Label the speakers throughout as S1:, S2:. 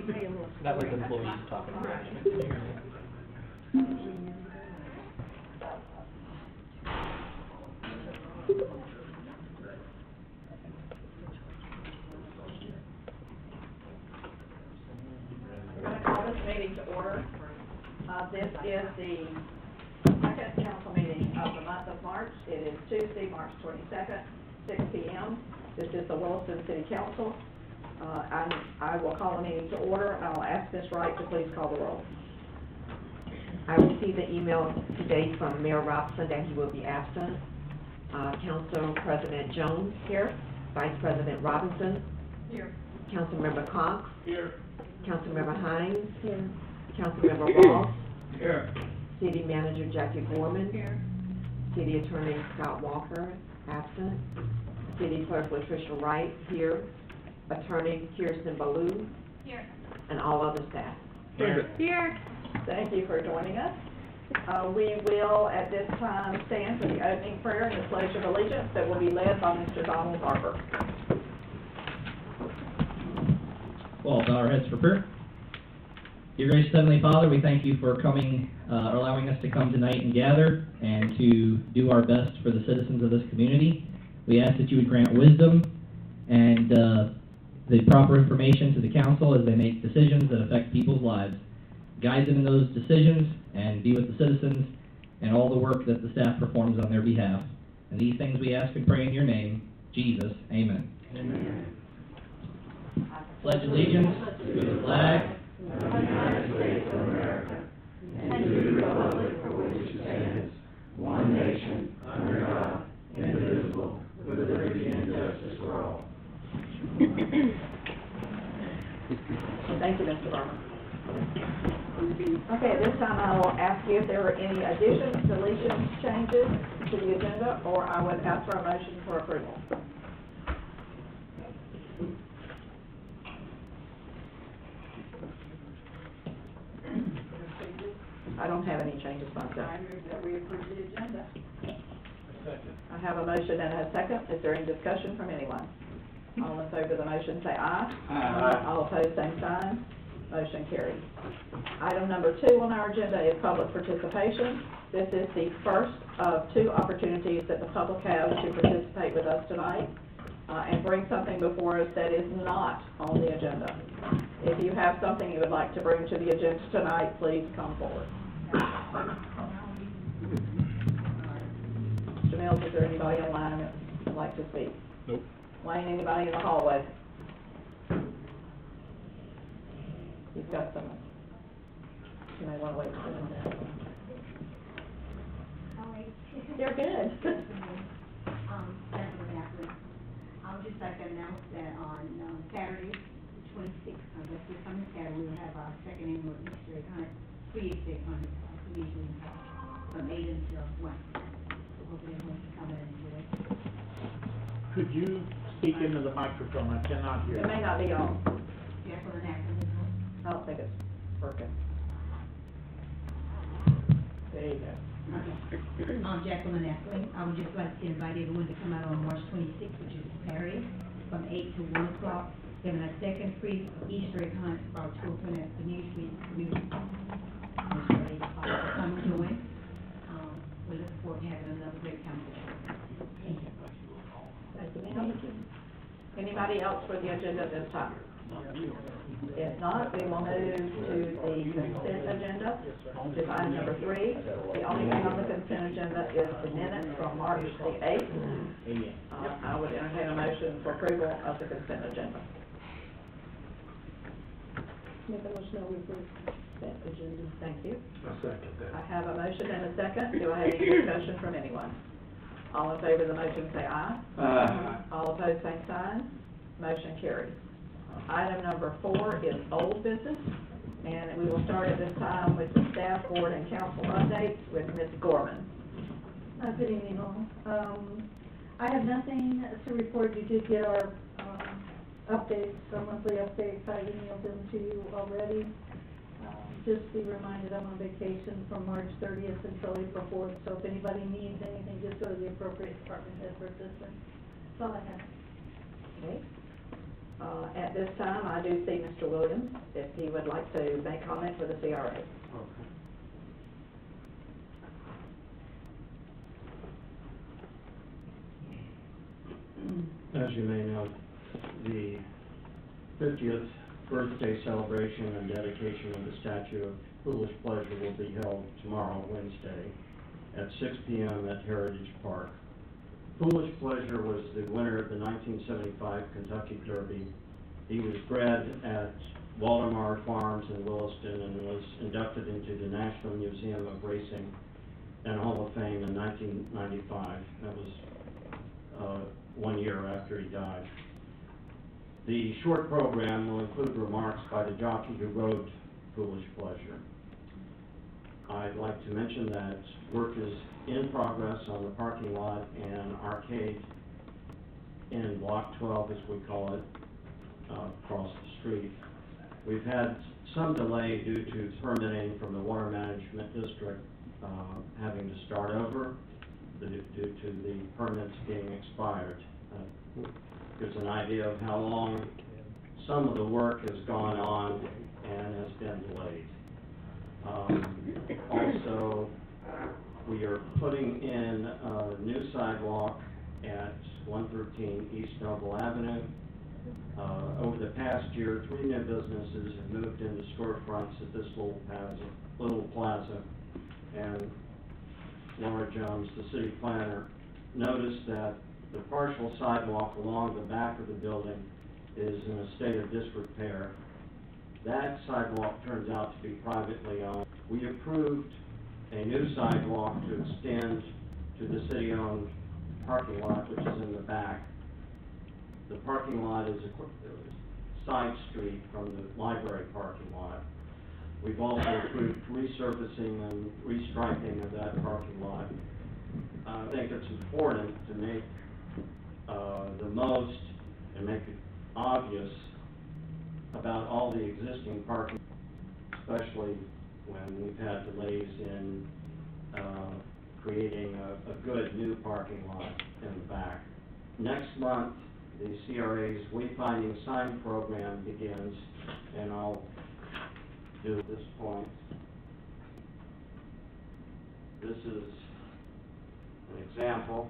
S1: That was employees talking to management.
S2: We're going to call this meeting to order. This is the second council meeting of the month of March. It is Tuesday, March 22nd, 6 p.m. This is the Williston City Council. I will call the meeting to order. I'll ask Ms. Wright to please call the roll.
S3: I received the email today from Mayor Robson that he will be absent. Council President Jones.
S2: Here.
S3: Vice President Robinson.
S2: Here.
S3: Councilmember Cox.
S1: Here.
S3: Councilmember Hines. Here. Councilmember Ross.
S1: Here.
S3: City Manager Jackie Gorman.
S2: Here.
S3: City Attorney Scott Walker, absent. City Clerk Latricia Wright, here. Attorney Kirsten Ballou.
S2: Here.
S3: And all other staff.
S2: Here. Thank you for joining us. We will, at this time, stand for the opening prayer and the Pledge of Allegiance that will be led by Mr. Donald Barber.
S4: Well, bow our heads for prayer. Dear gracious Heavenly Father, we thank you for coming, allowing us to come tonight and gather and to do our best for the citizens of this community. We ask that you would grant wisdom and the proper information to the council as they make decisions that affect people's lives. Guide them in those decisions and be with the citizens and all the work that the staff performs on their behalf. And these things we ask and pray in your name, Jesus. Amen. Amen. Pledge allegiance to the flag of the United States of America and to the republic for which it stands, one nation, under God, indivisible, with liberty and justice for all.
S2: Thank you, Mr. Barber. Okay, at this time I will ask you if there are any additions, deletions, changes to the agenda, or I would ask for a motion for approval. I don't have any changes myself. I move that we approve the agenda. I have a motion and a second. Is there any discussion from anyone? All in favor of the motion say aye. Aye. All opposed, same sign. Motion carries. Item number 2 on our agenda is public participation. This is the first of 2 opportunities that the public has to participate with us tonight and bring something before us that is not on the agenda. If you have something you would like to bring to the agenda tonight, please come forward. Mr. Mills, is there anybody online that would like to speak?
S1: Nope.
S2: Wayne, anybody in the hallway? You've got some. You may want to wait for them. You're good.
S5: I would just like to announce that on Saturday, the 26th, I guess this coming Saturday, we will have our second annual Easter egg hunt, free Easter egg hunt, usually from 8 until 1. So hopefully everyone can come in and enjoy it.
S6: Could you speak into the microphone? I cannot hear.
S2: It may not be on.
S5: Jacqueline Ackerman.
S2: I don't think it's working. There you go.
S5: Okay. I'm Jacqueline Ackerman. I would just like to invite everyone to come out on March 26th, which is Saturday, from 8 to 1 o'clock. Having a second free Easter egg hunt for our children at the New Street Community. Come and join. We look forward to having another great time. Thank you.
S2: Thank you. Anybody else for the agenda at this time? If not, we will move to the consent agenda, which is item number 3. The only thing on the consent agenda is the minutes from March the 8th. I would entertain a motion for approval of the consent agenda. Make a motion that we approve that agenda. Thank you.
S6: I second that.
S2: I have a motion and a second. Do I have any discussion from anyone? All in favor of the motion say aye.
S1: Aye.
S2: All opposed, same sign. Motion carries. Item number 4 is old business, and we will start at this time with the staff, board, and council updates with Ms. Gorman.
S7: Good evening, all. I have nothing to report. You did get our updates, our monthly updates. I emailed them to you already. Just be reminded I'm on vacation from March 30th until April 4th, so if anybody needs anything, just go to the appropriate department head for assistance. That's all I have.
S2: Okay. At this time, I do see Mr. Williams, if he would like to make comment for the CRA.
S8: As you may know, the 50th birthday celebration and dedication of the statue of Foolish Pleasure will be held tomorrow, Wednesday, at 6 p.m. at Heritage Park. Foolish Pleasure was the winner of the 1975 Kentucky Derby. He was bred at Waldemar Farms in Williston and was inducted into the National Museum of Racing and Hall of Fame in 1995. That was 1 year after he died. The short program will include remarks by the jockey who rode Foolish Pleasure. I'd like to mention that work is in progress on the parking lot and arcade in Block 12, as we call it, across the street. We've had some delay due to permitting from the Water Management District having to start over due to the permits being expired. Gives an idea of how long some of the work has gone on and has been delayed. Also, we are putting in a new sidewalk at 113 East Noble Avenue. Over the past year, 3 new businesses have moved into storefronts at this little plaza, and Laura Jones, the city planner, noticed that the partial sidewalk along the back of the building is in a state of disrepair. That sidewalk turns out to be privately owned. We approved a new sidewalk to extend to the city-owned parking lot, which is in the back. The parking lot is a side street from the library parking lot. We've also approved resurfacing and restriping of that parking lot. I think it's important to make the most and make it obvious about all the existing parking, especially when we've had delays in creating a good new parking lot in the back. Next month, the CRA's Wayfinding Sign program begins, and I'll do at this point. This is an example.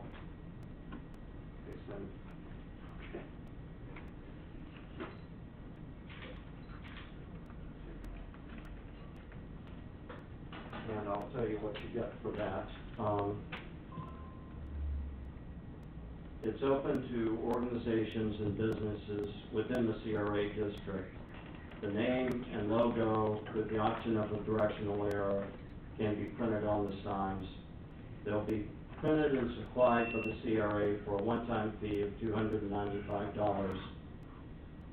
S8: And I'll tell you what you get for that. It's open to organizations and businesses within the CRA district. The name and logo, with the option of a directional arrow, can be printed on the signs. They'll be printed and supplied by the CRA for a one-time fee of $295.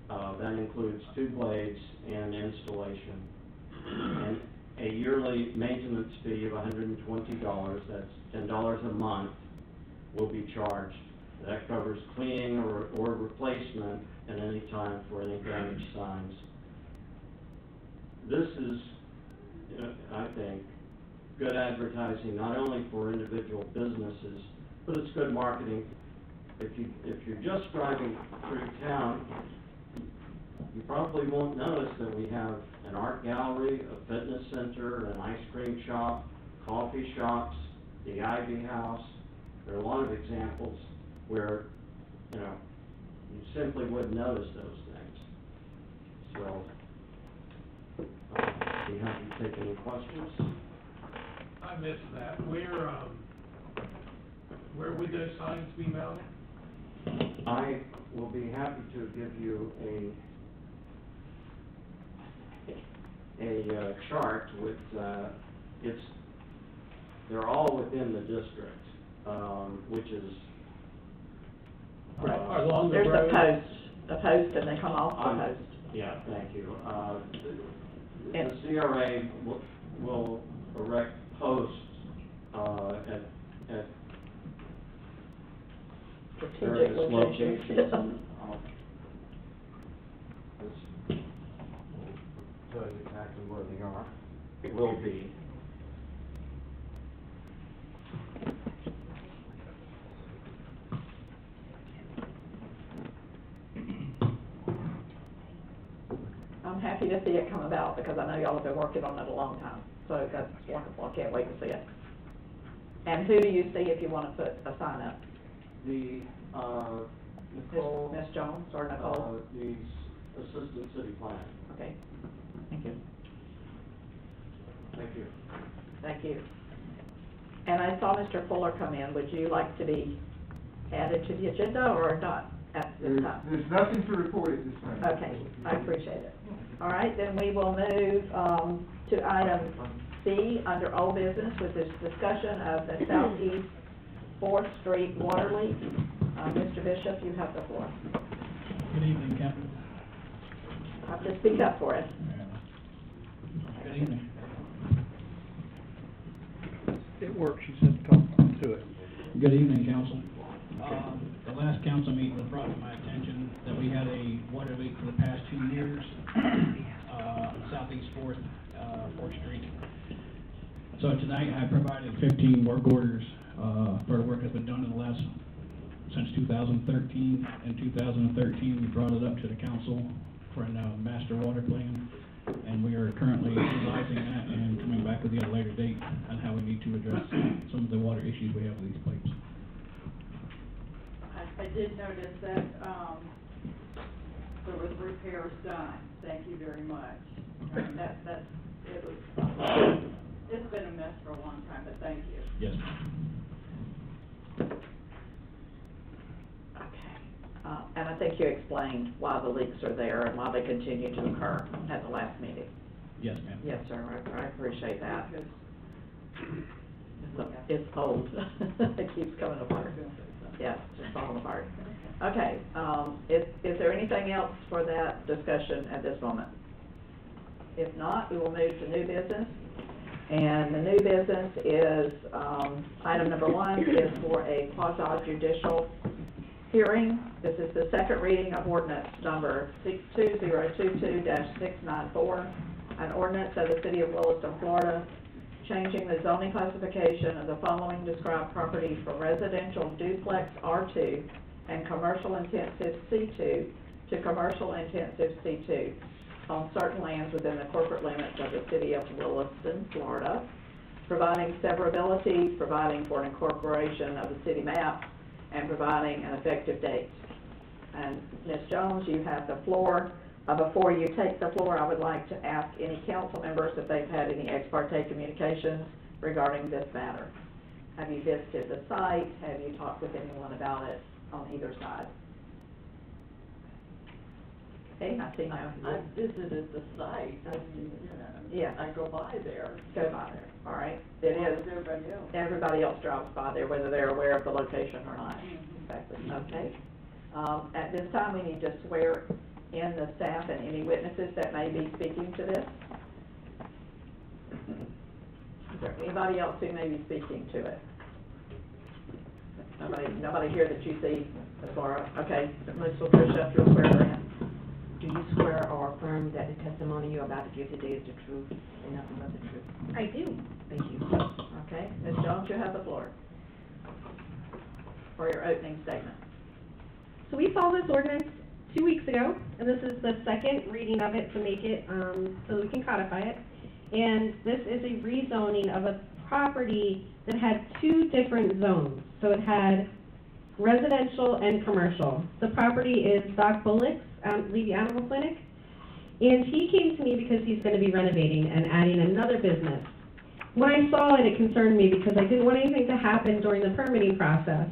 S8: That includes 2 blades and installation. And a yearly maintenance fee of $120, that's $10 a month, will be charged. That covers cleaning or replacement at any time for any damaged signs. This is, I think, good advertising not only for individual businesses, but it's good marketing. If you're just driving through town, you probably won't notice that we have an art gallery, a fitness center, an ice cream shop, coffee shops, the Ivy House. There are a lot of examples where, you simply wouldn't notice those things. So, do you have to take any questions?
S6: I missed that. Where would those signs be mounted?
S8: I will be happy to give you a chart with, they're all within the district, which is,
S6: Along the
S2: There's
S6: road?
S2: a post, and they come off the post.
S8: yeah, thank you. The CRA will erect posts, at
S2: Strategic
S8: various
S2: locations.
S8: locations. Tell you exactly where they are. It will be.
S2: it come about, because I know y'all have been working on it a long time. So that's wonderful, I can't wait to see it. And who do you see if you want to put a sign up?
S8: The, Nicole.
S2: Miss Jones or Nicole?
S8: The Assistant City Planner.
S2: Okay, thank you.
S8: Thank you.
S2: Thank you. And I saw Mr. Fuller come in. Would you like to be added to the agenda or not at this time?
S9: There's nothing to report at this time.
S2: Okay, I appreciate it. All right, then we will move to item C under old business, with this discussion of the Southeast 4th Street water leak. Mr. Bishop, you have the floor.
S10: Good evening, Captain.
S2: I have to speak up for us.
S10: Good evening. It works, you said talk to it. Good evening, council. The last council meeting was brought to my attention that we had a water leak for the past 2 years, Southeast 4th Street. So tonight I provided 15 work orders for the work that's been done in the last, since 2013. In 2013, we brought it up to the council for a master water plan, and we are currently revising that and coming back with you at a later date on how we need to address some of the water issues we have with these pipes.
S11: I did notice that, there was repairs done. Thank you very much. It's been a mess for a long time, but thank you.
S10: Yes.
S2: Okay. And I think you explained why the leaks are there and why they continue to occur at the last meeting.
S10: Yes, ma'am.
S2: Yes, sir, I appreciate that. It's old. It keeps coming apart. Yeah, it's falling apart. Okay, is there anything else for that discussion at this moment? If not, we will move to new business. And the new business is, item number 1 is for a quasi-judicial hearing. This is the second reading of ordinance number 2022-694, an ordinance of the City of Williston, Florida, changing the zoning classification of the following described property from residential duplex R2 and commercial intensive C2 to commercial intensive C2 on certain lands within the corporate limits of the City of Williston, Florida, providing severability, providing for an incorporation of the city map, and providing an effective date. And Ms. Jones, you have the floor. Before you take the floor, I would like to ask any council members if they've had any ex parte communications regarding this matter. Have you visited the site? Have you talked with anyone about it on either side? Okay, I see now.
S11: I visited the site,
S2: Yeah.
S11: I go by there.
S2: Go by there, all right? It is.
S11: Everybody else.
S2: Everybody else drives by there, whether they're aware of the location or not. Exactly, okay. At this time, we need to swear in the staff and any witnesses that may be speaking to this. Is there anybody else who may be speaking to it? Nobody here that you see, as far as, okay, Ms. Patricia, you'll swear her in.
S3: Do you swear or affirm that the testimony you're about to give today is the truth and nothing but the truth?
S12: I do.
S3: Thank you.
S2: Okay, Ms. Jones, you have the floor for your opening statement.
S12: So we saw this ordinance 2 weeks ago, and this is the second reading of it to make it, so we can codify it. And this is a rezoning of a property that had 2 different zones. So it had residential and commercial. The property is Doc Bullock's Levy Animal Clinic, and he came to me because he's going to be renovating and adding another business. When I saw it, it concerned me because I didn't want anything to happen during the permitting process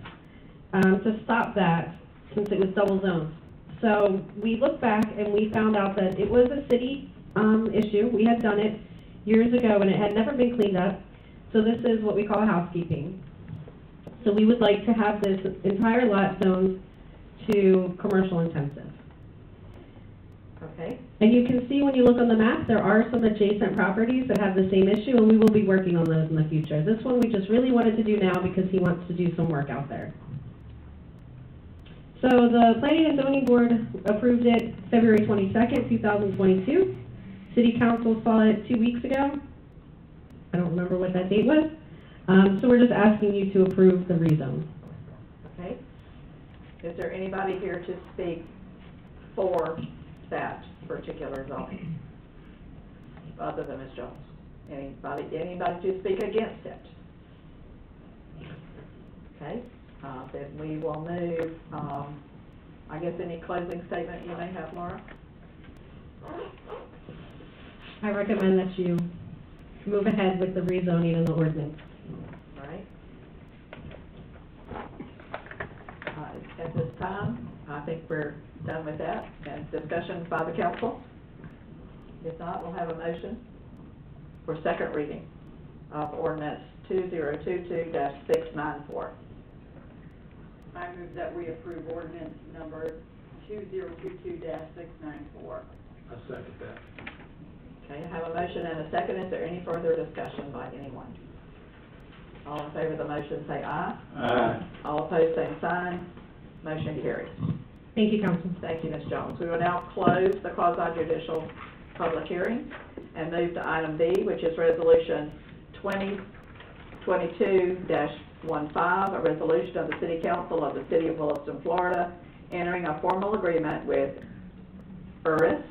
S12: to stop that, since it was double zoned. So we looked back and we found out that it was a city issue. We had done it years ago and it had never been cleaned up. So this is what we call housekeeping. So we would like to have this entire lot zoned to commercial intensive.
S2: Okay.
S12: And you can see when you look on the map, there are some adjacent properties that have the same issue, and we will be working on those in the future. This one we just really wanted to do now because he wants to do some work out there. So the Planning and Zoning Board approved it February 22nd, 2022. City Council saw it 2 weeks ago. I don't remember what that date was. So we're just asking you to approve the rezone.
S2: Okay. Is there anybody here to speak for that particular zoning? other than Ms. Jones? Anybody to speak against it? Okay, then we will move, I guess any closing statement you may have, Laura?
S12: I recommend that you move ahead with the rezoning and the ordinance.
S2: All right. At this time, I think we're done with that, and discussion by the council. If not, we'll have a motion for second reading of ordinance 2022-694.
S11: I move that we approve ordinance number 2022-694.
S6: I second that.
S2: Okay, I have a motion and a second. Is there any further discussion by anyone? All in favor of the motion, say aye.
S6: Aye.
S2: All opposed, same sign. Motion carries.
S12: Thank you, council.
S2: Thank you, Ms. Jones. We will now close the quasi-judicial public hearing and move to item B, which is resolution 2022-15, a resolution of the City Council of the City of Williston, Florida, entering a formal agreement with URSI,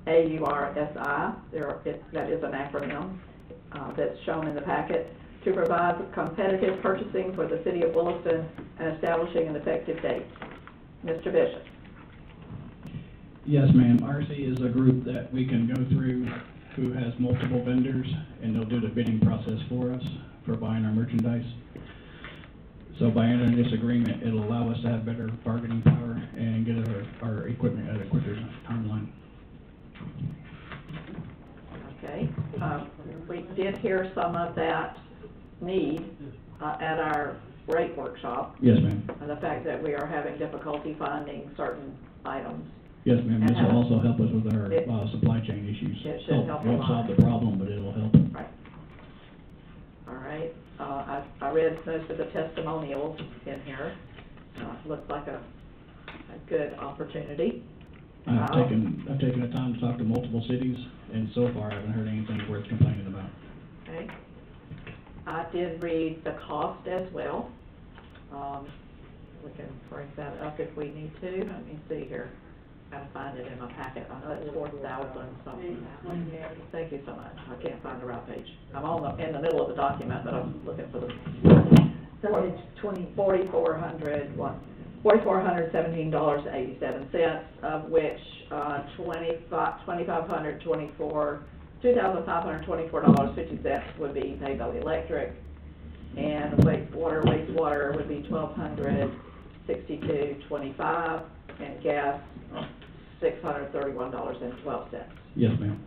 S2: A-U-R-S-I, that is an acronym that's shown in the packet, to provide competitive purchasing for the City of Williston and establishing an effective date. Mr. Bishop.
S10: Yes, ma'am. RC is a group that we can go through who has multiple vendors, and they'll do the bidding process for us for buying our merchandise. So by entering this agreement, it'll allow us to have better bargaining power and get our equipment at a quicker timeline.
S2: Okay. We did hear some of that need at our rate workshop.
S10: Yes, ma'am.
S2: And the fact that we are having difficulty finding certain items.
S10: Yes, ma'am. This will also help us with our
S2: It-
S10: supply chain issues.
S2: It should help a
S10: Won't
S2: lot.
S10: solve the problem, but it'll help.
S2: Right. All right. I read most of the testimonials in here. Looks like a good opportunity.
S10: I've taken the time to talk to multiple cities, and so far I haven't heard anything worth complaining about.
S2: Okay. I did read the cost as well. We can bring that up if we need to. Let me see here. Gotta find it in my packet. I know it's 4,000 something. Thank you so much. I can't find the right page. I'm in the middle of the document, but I'm looking for the $4,417.87, of which $2,524.50 would be paid by the electric, and wastewater would be $1,262.25, and gas $631.12.
S10: Yes, ma'am.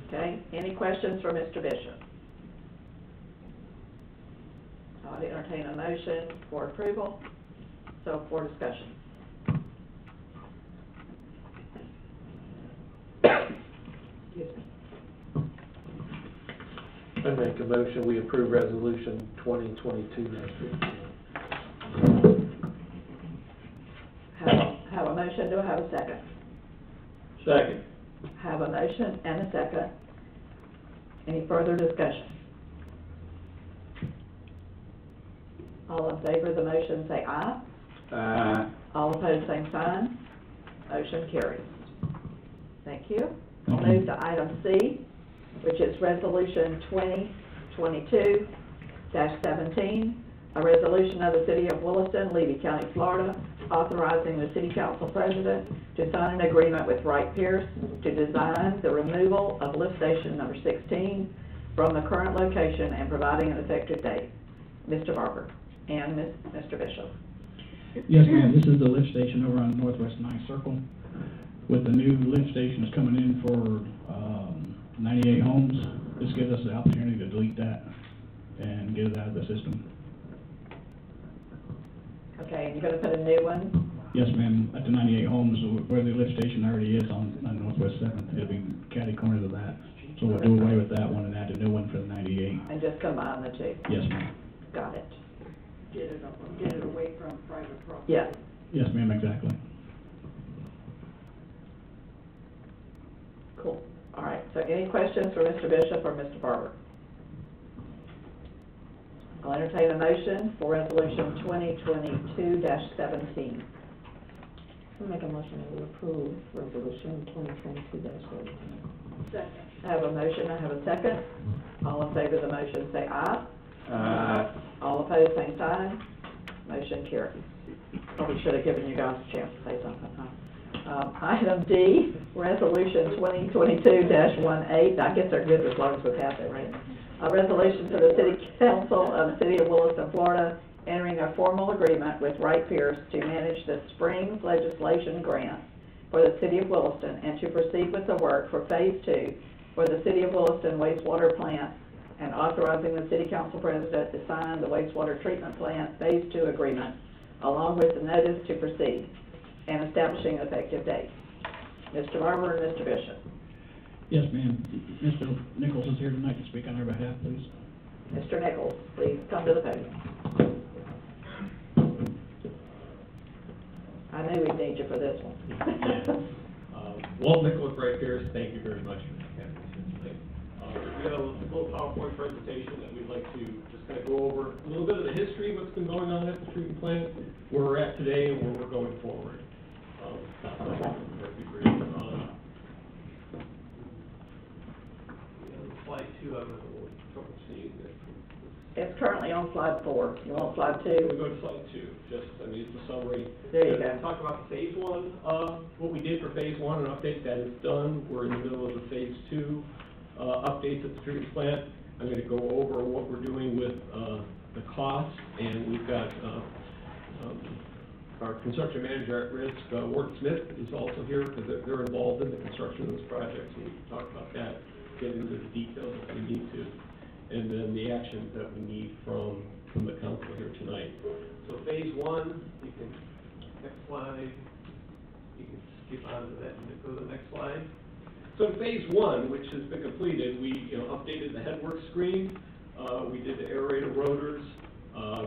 S2: Okay, any questions for Mr. Bishop? I'll entertain a motion for approval, so for discussion. Excuse me.
S1: I make a motion, we approve resolution 2022-15.
S2: Have a motion, do I have a second?
S1: Second.
S2: Have a motion and a second. Any further discussion? All in favor of the motion, say aye.
S1: Aye.
S2: All opposed, same sign. Motion carries. Thank you. We'll
S10: Thank you.
S2: move to item C, which is resolution 2022-17, a resolution of the City of Williston, Levy County, Florida, authorizing the City Council President to sign an agreement with Wright Pierce to design the removal of lift station number 16 from the current location and providing an effective date. Mr. Barber and Mr. Bishop.
S10: Yes, ma'am. This is the lift station over on Northwest 9th Circle. With the new lift stations coming in for 98 homes, this gives us the opportunity to delete that and get it out of the system.
S2: Okay, and you're gonna put a new one?
S10: Yes, ma'am. At the 98 homes, where the lift station already is on Northwest 7th, it'll be catty corner to that. So we'll do away with that one and add a new one for the 98.
S2: And just combine the two?
S10: Yes, ma'am.
S2: Got it.
S11: Get it away from private property.
S2: Yes.
S10: Yes, ma'am, exactly.
S2: Cool. All right, so any questions for Mr. Bishop or Mr. Barber? I'll entertain a motion for resolution 2022-17.
S3: I'll make a motion to approve resolution 2022-17.
S11: Second.
S2: I have a motion, I have a second. All in favor of the motion, say aye. All opposed, same sign. Motion carries. Probably should have given you guys a chance to say something, huh? Item D, Resolution 2022-18, I guess they're good as long as we have it, right? A resolution for the City Council of the City of Williston, Florida, entering a formal agreement with Wright Pierce to manage the Springs Legislation Grant for the City of Williston and to proceed with the work for Phase 2 for the City of Williston wastewater plant, and authorizing the City Council President to sign the wastewater treatment plant Phase 2 agreement, along with the notice to proceed, and establishing effective date. Mr. Barber and Mr. Bishop.
S10: Yes, ma'am. Mr. Nichols is here tonight to speak on our behalf, please.
S2: Mr. Nichols, please come to the podium. I knew we'd need you for this one.
S13: Walt Nichols, Wright Pierce, thank you very much for having us here tonight. We have a little PowerPoint presentation that we'd like to just kind of go over a little bit of the history of what's been going on at the treatment plant, where we're at today and where we're going forward. That'd be great. Slide 2, I'm having a little trouble seeing it.
S2: It's currently on slide 4. You want slide 2?
S13: We go to slide 2, it's a summary.
S2: There you go.
S13: Talk about phase 1, what we did for phase 1, an update that is done. We're in the middle of the phase 2 updates at the treatment plant. I'm going to go over what we're doing with the costs, and we've got our construction manager at risk, Ward Smith, is also here because they're involved in the construction of this project, so we can talk about that, get into the details if we need to, and then the action that we need from the council here tonight. So phase 1, you can, next slide, you can skip on to that and go to the next slide. So in phase 1, which has been completed, we updated the headwork screen, we did the aerator rotors,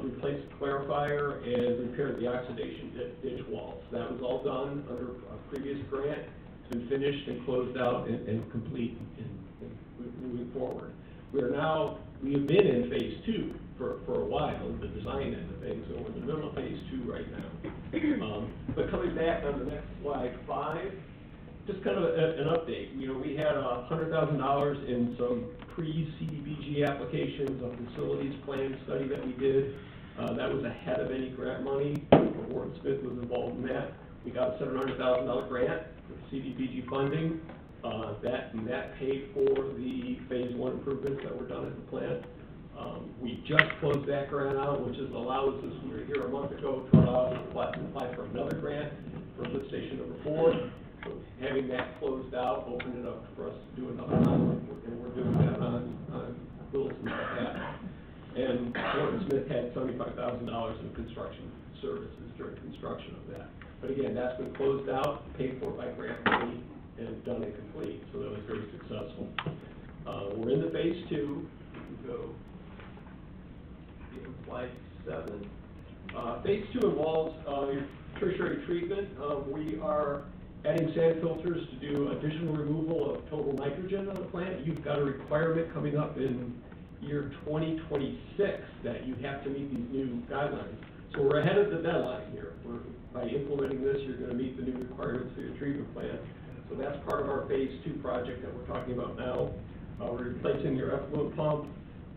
S13: replaced the clarifier, and repaired the oxidation ditch walls. That was all done under a previous grant. It's been finished and closed out and complete and moving forward. We have been in phase 2 for a while, the design end of things, so we're in the middle of phase 2 right now. But coming back on the next slide 5, just kind of an update. We had $100,000 in some pre-CDBG applications, a facilities plan study that we did. That was ahead of any grant money. Warren Smith was involved in that. We got a $700,000 grant for CDBG funding. That paid for the phase 1 improvements that were done at the plant. We just closed that grant out, which allows us, we were here a month ago, to apply for another grant for lift station number 4. So having that closed out opened it up for us to do another one, and we're doing that on Williston's behalf. And Warren Smith had $75,000 in construction services during construction of that. But again, that's been closed out, paid for by grant money, and done and complete, so that was very successful. We're in the phase 2. We can go to slide 7. Phase 2 involves your tertiary treatment. We are adding sand filters to do additional removal of total nitrogen on the plant. You've got a requirement coming up in year 2026 that you have to meet these new guidelines. So we're ahead of the deadline here. By implementing this, you're going to meet the new requirements for your treatment plant. So that's part of our phase 2 project that we're talking about now. We're replacing your effluent pump,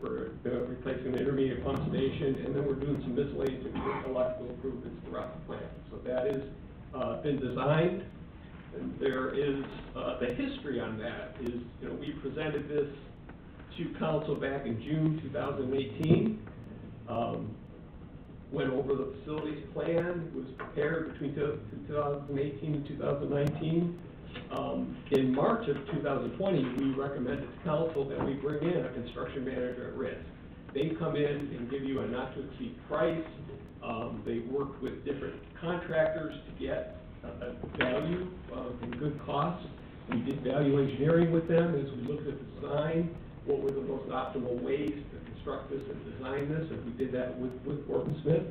S13: we're replacing the intermediate pump station, and then we're doing some miscellaneous electrical improvements throughout the plant. So that has been designed. And there is, the history on that is, we presented this to council back in June 2018. Went over the facilities plan, was prepared between 2018 and 2019. In March of 2020, we recommended to council that we bring in a construction manager at risk. They come in and give you a not-to-exceed price. They work with different contractors to get a value and good costs. We did value engineering with them as we looked at the design, what were the most optimal ways to construct this and design this, and we did that with Gordon Smith.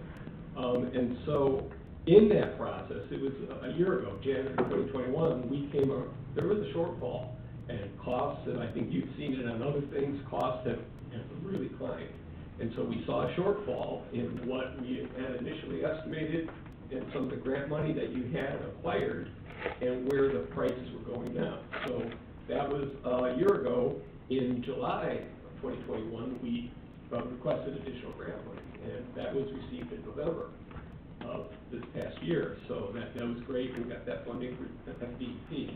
S13: And so in that process, it was a year ago, January 2021, there was a shortfall, and costs, and I think you've seen it on other things, costs have really climbed. And so we saw a shortfall in what we had initially estimated and some of the grant money that you had acquired and where the prices were going now. So That was a year ago. In July of 2021, we requested additional grant money, and that was received in November of this past year. So that was great. We got that funding for FDP.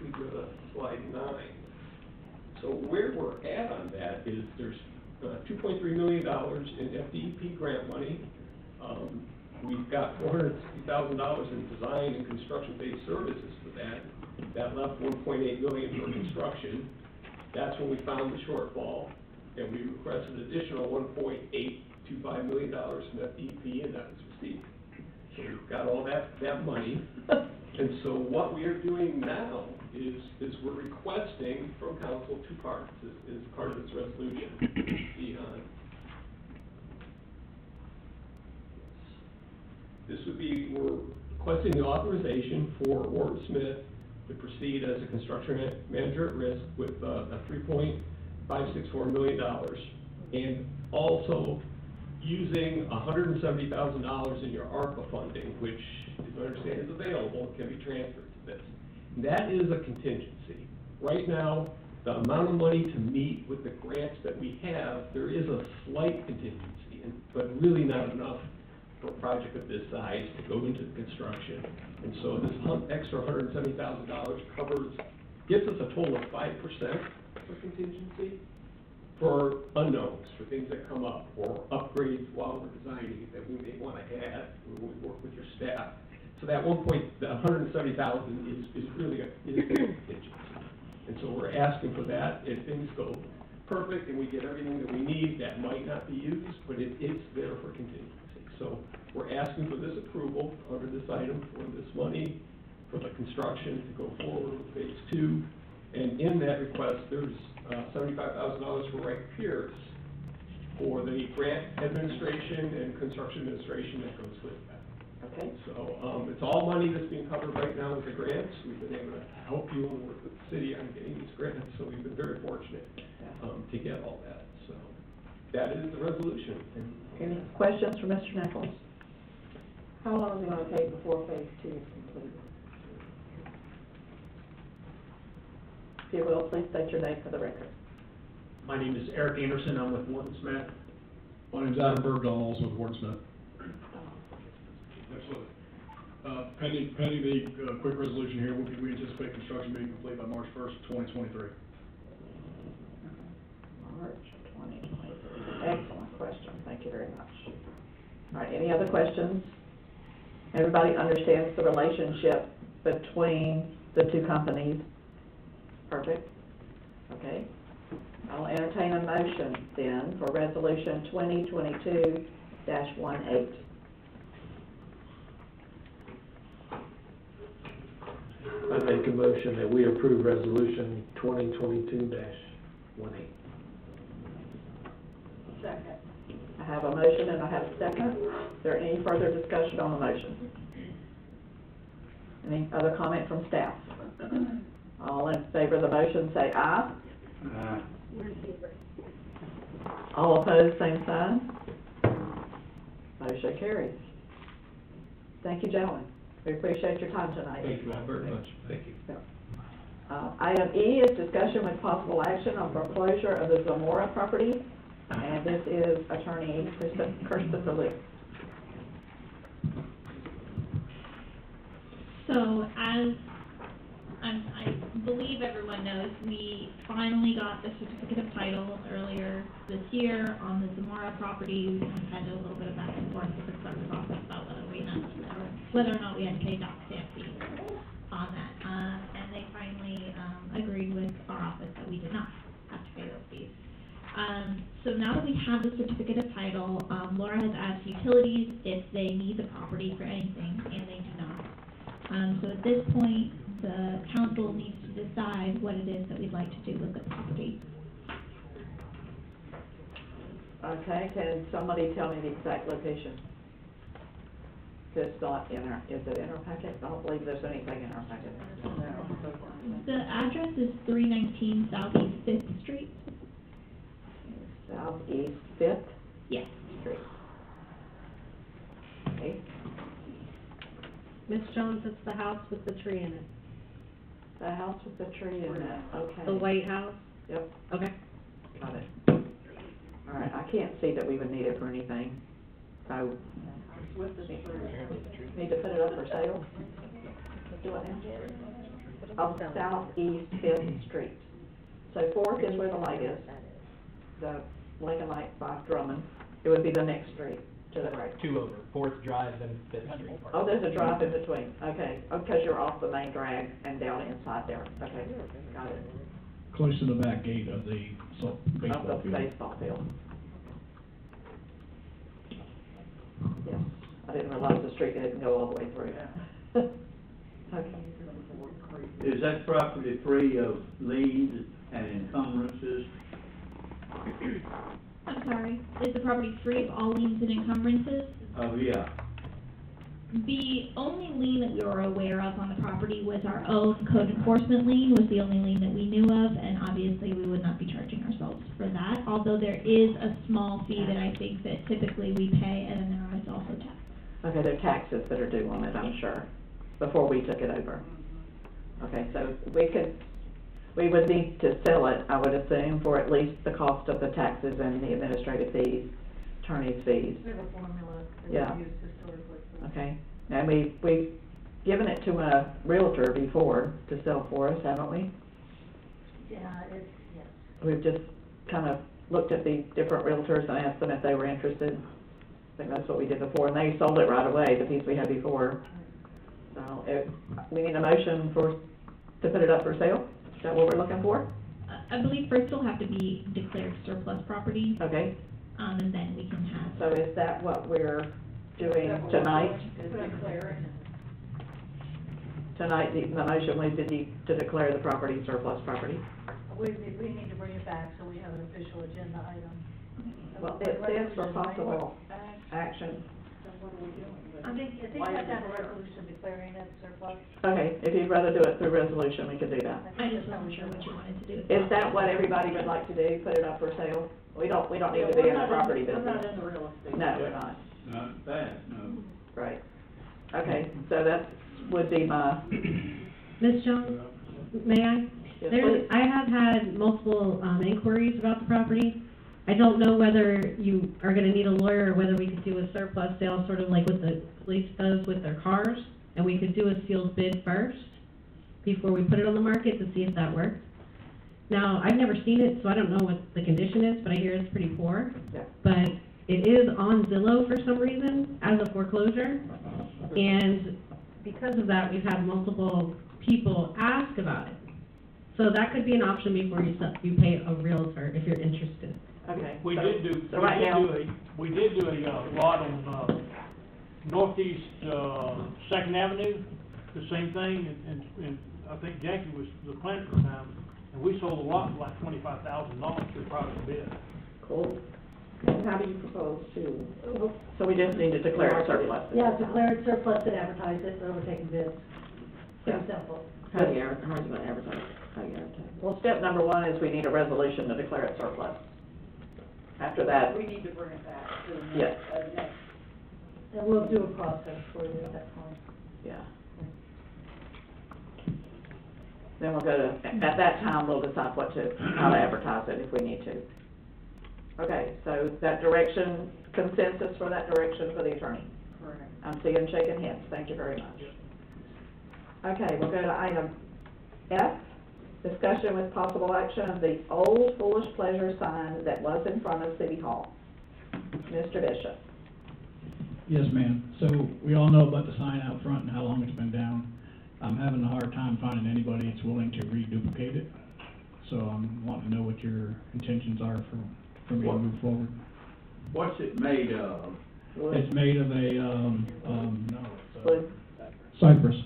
S13: We go to slide 9. So where we're at on that is there's $2.3 million in FDP grant money. We've got $460,000 in design and construction-based services for that. That left $1.8 million for construction. That's when we found the shortfall, and we requested additional $1.825 million from FDP, and that was received. So we've got all that money. And so what we are doing now is we're requesting from council 2 parts as part of this resolution. This would be, we're requesting the authorization for Ward Smith to proceed as a construction manager at risk with a $3.564 million, and also using $170,000 in your ARPA funding, which, as I understand, is available, can be transferred to this. That is a contingency. Right now, the amount of money to meet with the grants that we have, there is a slight contingency, but really not enough for a project of this size to go into the construction. And so this extra $170,000 gives us a total of 5% for contingency for unknowns, for things that come up, or upgrades while we're designing that we may want to add when we work with your staff. So that the $170,000 is really a contingency. And so we're asking for that. If things go perfect and we get everything that we need, that might not be used, but it's there for contingency. So we're asking for this approval under this item for this money for the construction to go forward with phase 2. And in that request, there's $75,000 for Wright Pierce for the grant administration and construction administration that goes with that.
S2: Okay.
S13: So it's all money that's being covered right now with the grants. We've been able to help you and work with the city on getting these grants, so we've been very fortunate to get all that. So that is the resolution.
S2: Any questions for Mr. Nichols?
S3: How long is it gonna take before phase 2 is completed?
S2: If you will, please state your name for the record.
S14: My name is Eric Anderson. I'm with Wharton Smith.
S15: My name's Adam Bergdahl, also with Wharton Smith. Absolutely. Pending the quick resolution here, we anticipate construction being complete by March 1st, 2023.
S2: March 2023. Excellent question. Thank you very much. All right, any other questions? Everybody understands the relationship between the 2 companies? Perfect. Okay. I'll entertain a motion then for resolution 2022-18.
S1: I make a motion that we approve resolution 2022-18.
S11: Second.
S2: I have a motion and I have a second. Is there any further discussion on the motion? Any other comment from staff? All in favor of the motion say aye.
S6: Aye.
S2: All opposed, same sign. Motion carries. Thank you, gentlemen. We appreciate your time tonight.
S13: Thank you all very much. Thank you.
S2: Item E is discussion with possible action on foreclosure of the Zamora property, and this is Attorney Christopher Lee.
S16: So as I believe everyone knows, we finally got the certificate of title earlier this year on the Zamora property. We had a little bit of back and forth with the clerk's office about whether or not we had to pay dock stamp fees on that. And they finally agreed with our office that we did not have to pay those fees. So now that we have the certificate of title, Laura has asked utilities if they need the property for anything, and they do not. So at this point, the council needs to decide what it is that we'd like to do with the property.
S2: Okay, can somebody tell me the exact location? It's not in our, is it in our packet? I don't believe there's anything in our packet. No.
S16: The address is 319 Southeast 5th Street.
S2: Southeast 5th?
S16: Yes.
S2: Street. Okay.
S12: Ms. Jones, it's the house with the tree in it.
S2: The house with the tree in it, okay.
S12: The White House?
S2: Yep,
S12: Okay.
S2: got it. All right, I can't see that we would need it for anything, so. Need to put it up for sale? Do it now. Of Southeast Fifth Street. So Fourth is where the light is, the Lincoln Light by Drummond. It would be the next street to the right.
S4: Two over, Fourth Drive and Fifth Street.
S2: Oh, there's a drive in between, okay, because you're off the main drag and down inside there, okay, got it.
S10: Close to the back gate of the baseball
S2: Of the
S10: field.
S2: baseball field. Yes, I didn't realize the street didn't go all the way through. Okay.
S17: Is that property free of liens and encumbrances?
S16: I'm sorry, is the property free of all liens and encumbrances?
S17: Oh, yeah.
S16: The only lien that we were aware of on the property was our own code enforcement lien, was the only lien that we knew of, and obviously we would not be charging ourselves for that, although there is a small fee that I think that typically we pay, and then there is also tax.
S2: Okay, there are taxes that are due on it, I'm sure, before we took it over. Okay, so we would need to sell it, I would assume, for at least the cost of the taxes and the administrative fees, attorney's fees.
S7: We have a formula that
S2: Yeah.
S7: we use historically.
S2: Okay, and we've given it to a realtor before to sell for us, haven't we?
S7: Yeah, it's, yes.
S2: We've just kind of looked at the different realtors and asked them if they were interested. I think that's what we did before, and they sold it right away, the piece we had before. So, we need a motion to put it up for sale? Is that what we're looking for?
S16: I believe first it'll have to be declared surplus property,
S2: Okay,
S16: and then we can have.
S2: so is that what we're doing tonight? Tonight, the motion would be to declare the property surplus property.
S7: We need to bring it back so we have an official agenda item.
S2: Well, it says for possible action.
S7: I think you have to have a resolution declaring it surplus.
S2: Okay, if you'd rather do it through resolution, we could do that.
S16: I just wasn't sure what you wanted to do.
S2: Is that what everybody would like to do, put it up for sale? We don't need to be in the property business.
S7: We're not in the real estate.
S2: No, we're not.
S17: Not bad, no.
S2: Right. Okay, so that would be my,
S12: Ms. Jones, may I?
S2: yes,
S12: There's,
S2: please.
S12: I have had multiple, inquiries about the property. I don't know whether you are gonna need a lawyer or whether we could do a surplus sale, sort of like what the police does with their cars, and we could do a sealed bid first before we put it on the market to see if that works. Now, I've never seen it, so I don't know what the condition is, but I hear it's pretty poor.
S2: Yeah.
S12: But it is on Zillow for some reason as a foreclosure, and because of that, we've had multiple people ask about it. So that could be an option before you pay a realtor if you're interested.
S2: Okay.
S6: We
S2: so-
S6: did do,
S2: so right now,
S6: we did do a lot on, northeast, Second Avenue, the same thing, and I think Jackie was the planner at the time, and we sold a lot for like $25,000 through private bid.
S2: cool. And how do you propose to, so we just need to declare it surplus?
S7: Yeah, declare it surplus and advertise it, so we're taking bids. Pretty
S2: Yeah.
S7: simple.
S2: How do you, how are you gonna advertise? How do you advertise? Well, step number one is we need a resolution to declare it surplus. After that,
S11: We need to bring it back to the
S2: Yes.
S11: next.
S7: And we'll do a process for you at that point.
S2: yeah. Then we'll go to, at that time, we'll decide how to advertise it if we need to. Okay, so that direction, consensus for that direction for the attorney?
S11: Correct.
S2: I'm seeing shaking heads, thank you very much. Okay, we'll go to item F, discussion with possible action of the old Foolish Pleasure sign that was in front of City Hall. Mr. Bishop.
S10: Yes, ma'am. So we all know about the sign out front and how long it's been down. I'm having a hard time finding anybody that's willing to reduplicate it. So I'm wanting to know what your intentions are for me to move forward.
S17: What's it made of?
S10: It's made of a,
S2: Wood.
S10: cypress.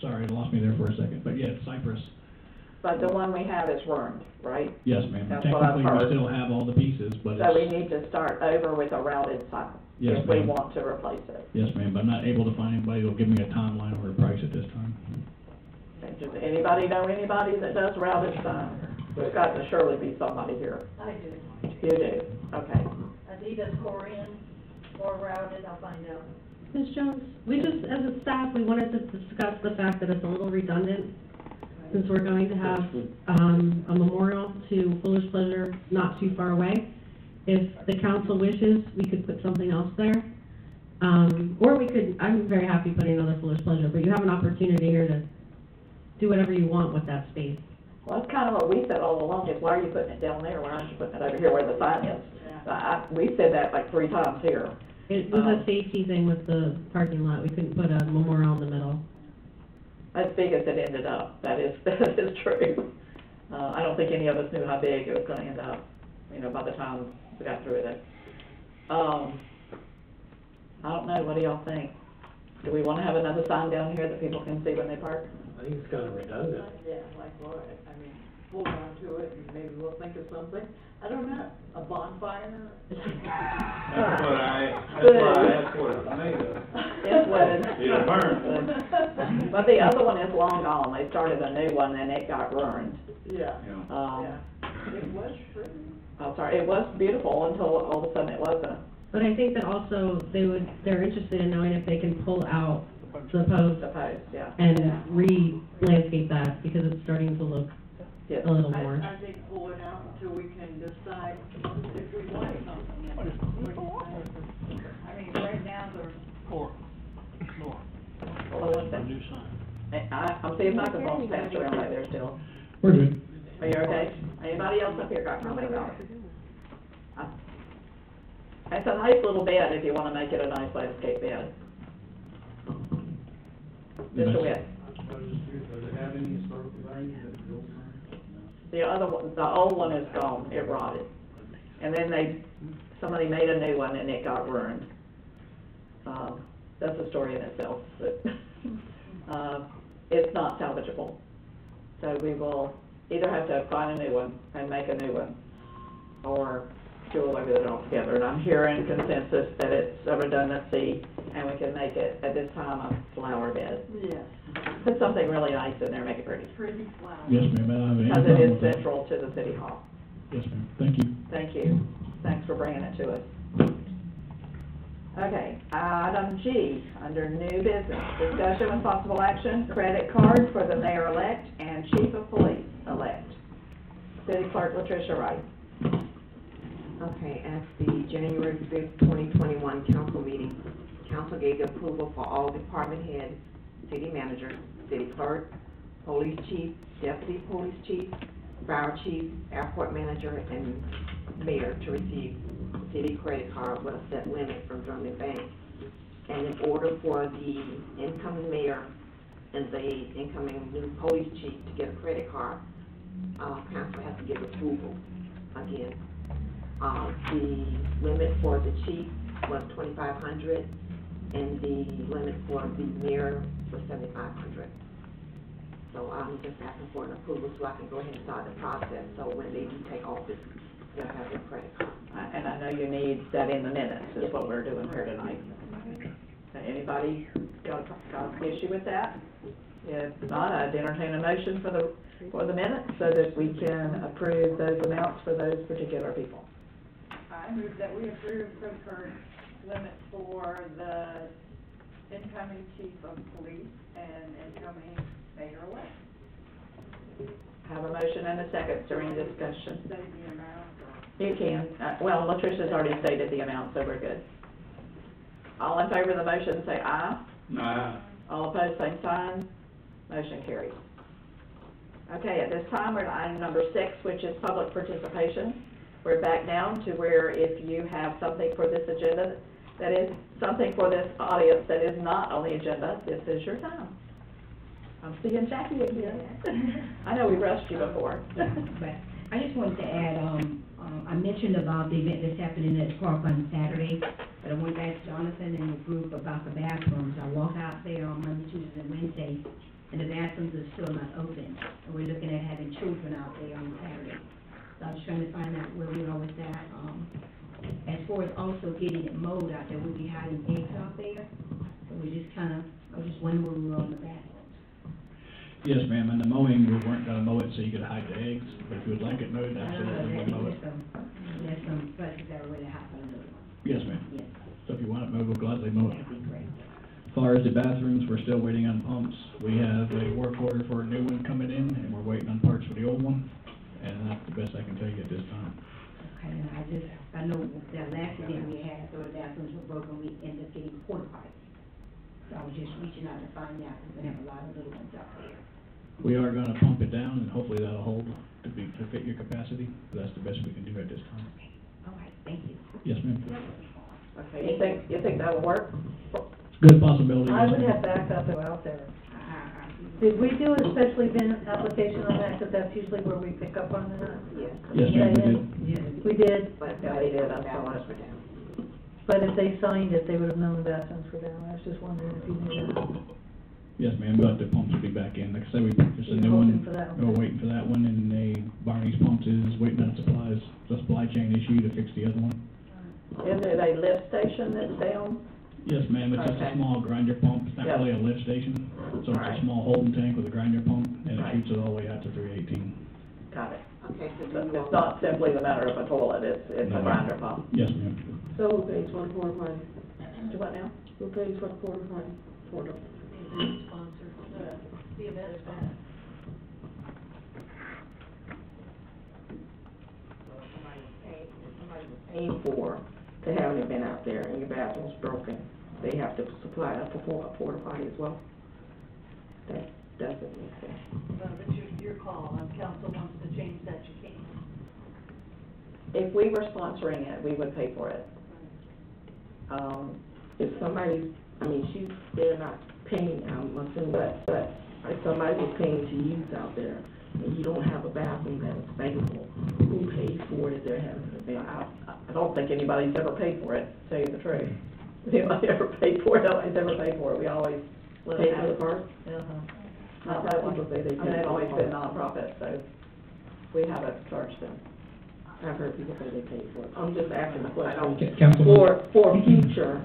S10: Sorry, it lost me there for a second, but yeah, it's cypress.
S2: But the one we have is ruined, right?
S10: Yes, ma'am.
S2: That's what I've
S10: Technically, we
S2: heard.
S10: still have all the pieces, but
S2: So we
S10: it's,
S2: need to start over with a routed sign
S10: Yes,
S2: if we
S10: ma'am.
S2: want to replace it.
S10: yes, ma'am, but I'm not able to find anybody who'll give me a timeline or a price at this time.
S2: Okay, does anybody know anybody that does routed signs? There's got to surely be somebody here.
S7: I do.
S2: You do, okay.
S7: Adidas Corian, more routed, I'll find out.
S12: Ms. Jones, we just, as a staff, we wanted to discuss the fact that it's a little redundant. since we're going to have, a memorial to Fullest Pleasure not too far away. If the council wishes, we could put something else there. Or we could, I'm very happy putting another Fullest Pleasure, but you have an opportunity here to do whatever you want with that space.
S2: Well, that's kind of what we said all along, is why are you putting it down there, why aren't you putting it over here where the sign is? We said that like 3 times here.
S12: It was a safety thing with the parking lot, we couldn't put a memorial in the middle.
S2: As big as it ended up, that is true. I don't think any of us knew how big it was gonna end up, you know, by the time we got through with it. I don't know, what do y'all think? Do we wanna have another sign down here that people can see when they park?
S1: I think it's kind of redundant.
S3: Yeah, like what? I mean, hold on to it and maybe we'll think of something. I don't know, a bonfire?
S17: That's what I asked for it made of.
S2: It would.
S17: It'll burn.
S2: But the other one is long gone, they started a new one and it got ruined.
S3: Yeah.
S2: Yeah.
S3: It was pretty.
S2: I'm sorry, it was beautiful until all of a sudden it wasn't.
S12: But I think that also they're interested in knowing if they can pull out the post
S2: The post, yeah.
S12: and re-landscape that, because it's starting to look
S2: Yes.
S12: a little more.
S3: I think pull it out until we can decide if we want something.
S11: I mean, right now, there's
S6: Or, Laura,
S2: Hold on one
S6: a
S2: second.
S6: new sign.
S2: I'm seeing microphones passed around right there still.
S10: We're good.
S2: Are you okay? Anybody else up here got comment about it? It's a nice little bed if you wanna make it a nice landscape bed. Just a bit.
S15: Does it have any historical value that it built on?
S2: The other one, the old one is gone, it rotted. And then somebody made a new one and it got ruined. That's a story in itself, but, it's not salvageable. So we will either have to find a new one and make a new one, or do away with it altogether. And I'm hearing consensus that it's a redundancy and we can make it, at this time, a flower bed.
S3: Yes.
S2: Put something really nice in there, make it pretty.
S3: Pretty flower.
S10: Yes, ma'am, I don't have any
S2: Because it
S10: problem
S2: is
S10: with that.
S2: central to the city hall.
S10: Yes, ma'am, thank you.
S2: Thank you. Thanks for bringing it to us. Okay, item G, under new business, discussion with possible action, credit card for the mayor-elect and chief of police-elect. City Clerk Latricia Wright.
S3: Okay, at the January 5th, 2021 council meeting, council gave the approval for all department heads, city manager, city clerk, police chief, deputy police chief, fire chief, airport manager, and mayor to receive city credit card with a set limit from Drummond Bank. And in order for the incoming mayor and the incoming new police chief to get a credit card, council has to give approval again. The limit for the chief was $2,500, and the limit for the mayor was $7,500. So I'm just asking for an approval so I can go ahead and start the process, so when they do take office, they'll have their credit card.
S2: And I know you need that in the minutes, is what we're doing here tonight. Anybody got an issue with that? If not, I'd entertain a motion for the minutes so that we can approve those amounts for those particular people.
S11: I move that we approve the current limit for the incoming chief of police and incoming mayor-elect.
S2: Have a motion and a second during discussion.
S11: Say the amount or...
S2: You can, well, Latricia's already stated the amount, so we're good. All in favor of the motion, say aye.
S17: Aye.
S2: All opposed, same sign. Motion carries. Okay, at this time, we're at item number 6, which is public participation. We're back down to where if you have something for this agenda, that is something for this audience that is not on the agenda, this is your time. I'm seeing Jackie again. I know we rushed you before.
S18: But I just wanted to add, I mentioned about the event that's happening at the park on Saturday, but I wanted to ask Jonathan and the group about the bathrooms. I walked out there on Monday, Tuesday, and Wednesday, and the bathrooms are still not open. And we're looking at having children out there on Saturday. So I was trying to find out where we are with that. As far as also getting it mowed out there, we'll be hiding eggs out there. So we just I was just wondering where we were on the bathrooms.
S10: Yes, ma'am, and the mowing, we weren't gonna mow it so you could hide the eggs, but if you would like it mowed, absolutely, we'll mow it.
S18: There's some buses that are ready to hop on the other one.
S10: Yes, ma'am.
S18: Yes.
S10: So if you want it mowed, we'll gladly mow it.
S18: That'd be great.
S10: far as the bathrooms, we're still waiting on pumps. We have a work order for a new one coming in, and we're waiting on parts for the old one, and that's the best I can tell you at this time.
S18: Okay, and I know that last event we had, so the bathrooms were broken, we ended up getting porta potties. So I was just reaching out to find out, because we have a lot of little ones out there.
S10: We are gonna pump it down, and hopefully that'll hold to fit your capacity, but that's the best we can do at this time.
S18: All right, thank you.
S10: Yes, ma'am.
S2: Okay, you think that'll work?
S10: Good possibility.
S7: I
S10: yes,
S7: would
S10: ma'am.
S7: have backup out there. Did we do a special event application on that, because that's usually where we pick up on that?
S3: Yes.
S10: Yes, ma'am, we did.
S7: Yes. We did,
S3: But
S2: Yeah, they did, I saw
S3: bathrooms
S2: it.
S3: were down.
S7: but if they signed it, they would have known the bathrooms were down. I was just wondering if you knew that.
S10: Yes, ma'am, but the pumps will be back in. Like I said, we purchased a
S7: You're
S10: new
S7: hoping
S10: one.
S7: for that one.
S10: We're waiting for that one, and Barney's pumps is waiting on supplies, the supply chain issue to fix the other one.
S2: Is it a lift station that's down?
S10: Yes, ma'am, it's just a
S2: Okay.
S10: small grinder pump. It's not
S2: Yep.
S10: really a lift station. So it's
S2: Right.
S10: a small holding tank with a grinder pump, and it
S2: Right.
S10: shoots it all the way out to 318.
S2: Got it.
S3: Okay, so
S2: So
S3: do you
S2: it's not simply the matter of a toilet, it's a
S10: No.
S2: grinder pump.
S10: Yes, ma'am.
S3: So who pays for the porta potty?
S2: Do what now?
S3: Who pays for the porta potty? Porta.
S11: The event sponsor.
S3: Somebody was paying for to have an event out there and your bathroom's broken. They have to supply a porta potty as well? That doesn't make sense.
S11: Well, it's your call, if council wants to change that, you can.
S2: If we were sponsoring it, we would pay for it.
S3: If somebody, they're not paying, I'm assuming, but if somebody is paying to use out there, and you don't have a bathroom that is available, who pays for it if they're having an event?
S2: I don't think anybody's ever paid for it, to tell you the truth. If anybody ever paid for it, nobody's ever paid for it, we always let them
S3: Pay
S2: have
S3: for the
S2: it.
S3: part?
S2: Not
S3: I
S2: that
S3: thought
S2: one.
S3: people say they
S2: And
S3: pay
S2: they've
S3: for
S2: always
S3: the
S2: been
S3: part.
S2: nonprofit, so we haven't charged them.
S3: I've heard people say they pay for it. I'm just asking the question.
S4: Councilwoman?
S3: For future.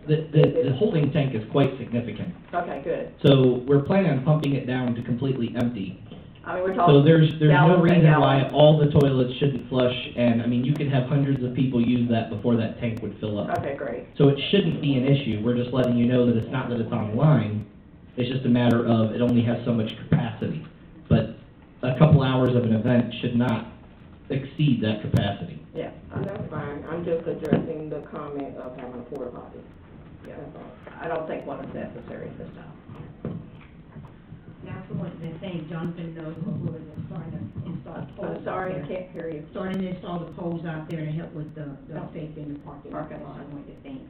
S4: The holding tank is quite significant.
S2: Okay, good.
S4: So we're planning on pumping it down to completely empty.
S2: I mean, we're talking.
S4: So there's no
S2: gallons and
S4: reason why
S2: gallons.
S4: all the toilets shouldn't flush, and, I mean, you could have hundreds of people use that before that tank would fill up.
S2: Okay, great.
S4: So it shouldn't be an issue, we're just letting you know that it's not that it's online, it's just a matter of it only has so much capacity. But a couple hours of an event should not exceed that capacity.
S2: Yeah.
S3: That's fine. I'm just addressing the comment of having a porta potty.
S2: Yeah. I don't think one is necessary at this time.
S18: Now, someone been saying Jonathan knows what we're starting to install poles.
S2: I'm sorry, I
S18: out there.
S2: can't hear you.
S18: Starting to install the poles out there to help with the
S2: Oh.
S18: safety in the parking lot.
S2: Parking lot.
S18: I wanted to thank.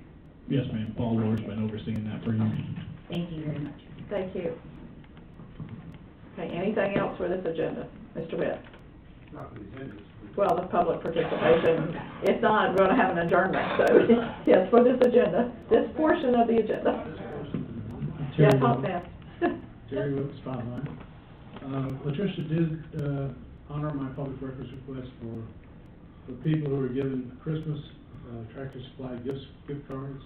S10: Yes, ma'am, Paul Lohr's been overseeing that for years.
S18: Thank you very much.
S2: Thank you. Okay, anything else for this agenda? Mr. Witt? Well, the public participation, if not, we're gonna have an adjournment, so, yes, for this agenda, this portion of the agenda. Yeah, talk fast.
S15: Terry with the Spotlight. Latricia did, honor my public records request for people who were given Christmas, Tractor Supply gift cards.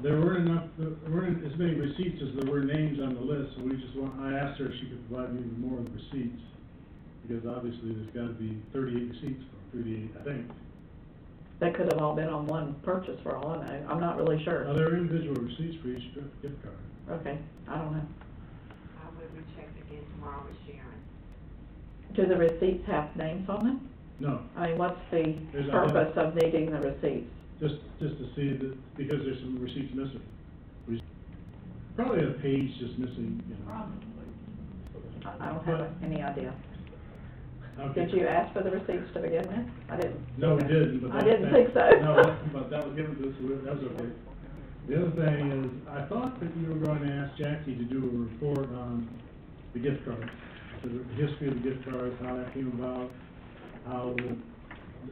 S15: There weren't as many receipts as there were names on the list, so I asked her if she could provide me with more of the receipts. Because obviously there's gotta be 38 receipts for 38, I think.
S2: That could have all been on one purchase for all I know, I'm not really sure.
S15: There are individual receipts for each gift card.
S2: Okay, I don't know.
S3: I will recheck again tomorrow with Sharon.
S2: Do the receipts have names on them?
S15: No,
S2: I mean, what's the
S15: There's a-
S2: purpose of needing the receipts?
S15: just to see that, because there's some receipts missing. Probably a page just missing, you know.
S2: I don't have any idea.
S15: Okay.
S2: Did you ask for the receipts to begin with? I didn't.
S15: No, we didn't, but
S2: I
S15: that.
S2: didn't think so.
S15: No, but that was given to us, so that was okay. The other thing is, I thought that you were going to ask Jackie to do a report on the gift cards, the history of the gift cards, how that came about,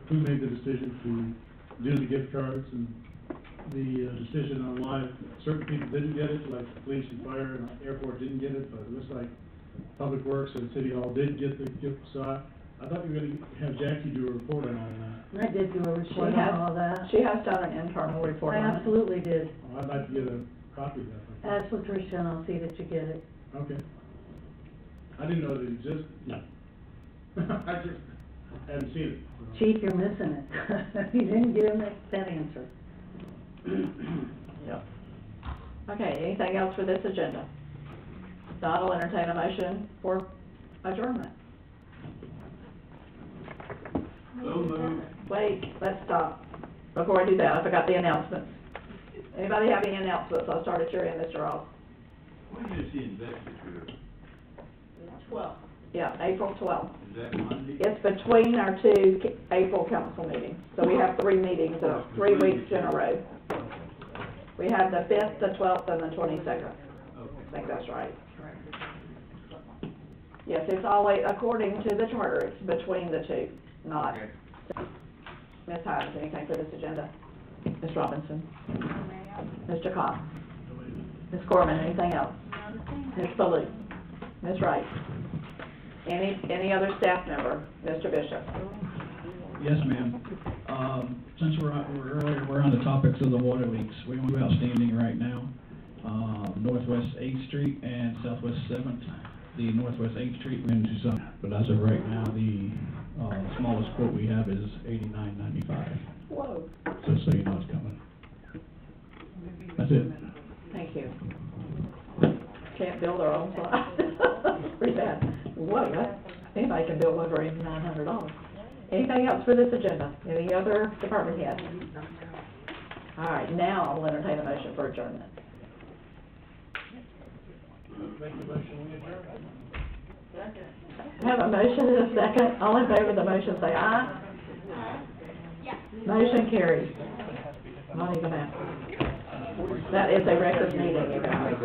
S15: who made the decision to do the gift cards, and the decision on why certain people didn't get it, like the police and fire and airport didn't get it, but it looks like Public Works and City Hall did get the gift, so I thought you were gonna have Jackie do a report on all that.
S7: I did do a report on all that.
S2: She has done an internal report
S7: I
S2: on it.
S7: absolutely did.
S15: Well, I'd like to get a copy of that.
S7: Ask Latricia and I'll see that you get it.
S15: Okay. I didn't know that it existed.
S2: No.
S15: I just hadn't seen it. so.
S7: Chief, you're missing it. You didn't give him that answer.
S2: Yep. Okay, anything else for this agenda? Not, I'll entertain a motion for adjournment.
S17: So moved.
S2: Wait, let's stop. Before I do that, I forgot the announcements. Anybody have any announcements? I'll start at your end, Mr. Ross.
S17: When is the investiture?
S2: 12th. Yeah, April 12th.
S17: Is that Monday?
S2: It's between our two April council meetings. So we have 3 meetings, 3 weeks in a row. We have the 5th, the 12th, and the 22nd. I think that's right. Yes, it's always, according to the charter, it's between the two, not. Ms. Hines, anything for this agenda? Ms. Robinson? Mr. Cox? Ms. Gorman, anything else? Ms. Baloo? Ms. Wright? Any other staff member? Mr. Bishop?
S10: Yes, ma'am. Since we're on the topics of the water leaks, we have outstanding right now, Northwest 8th Street and Southwest 7th. The Northwest 8th Street, we're into some, but as of right now, the smallest quote we have is $89.95.
S2: Whoa.
S10: Just so you know it's coming. That's it.
S2: Thank you. Can't build our own slide. Pretty bad. What? Anybody can build one for $900. Anything else for this agenda? Any other department heads? All right, now I'll entertain a motion for adjournment.
S6: Make the motion, we adjourn.
S2: Have a motion and a second. All in favor of the motion, say aye. Motion carries. Not even that. That is a record meeting, you guys.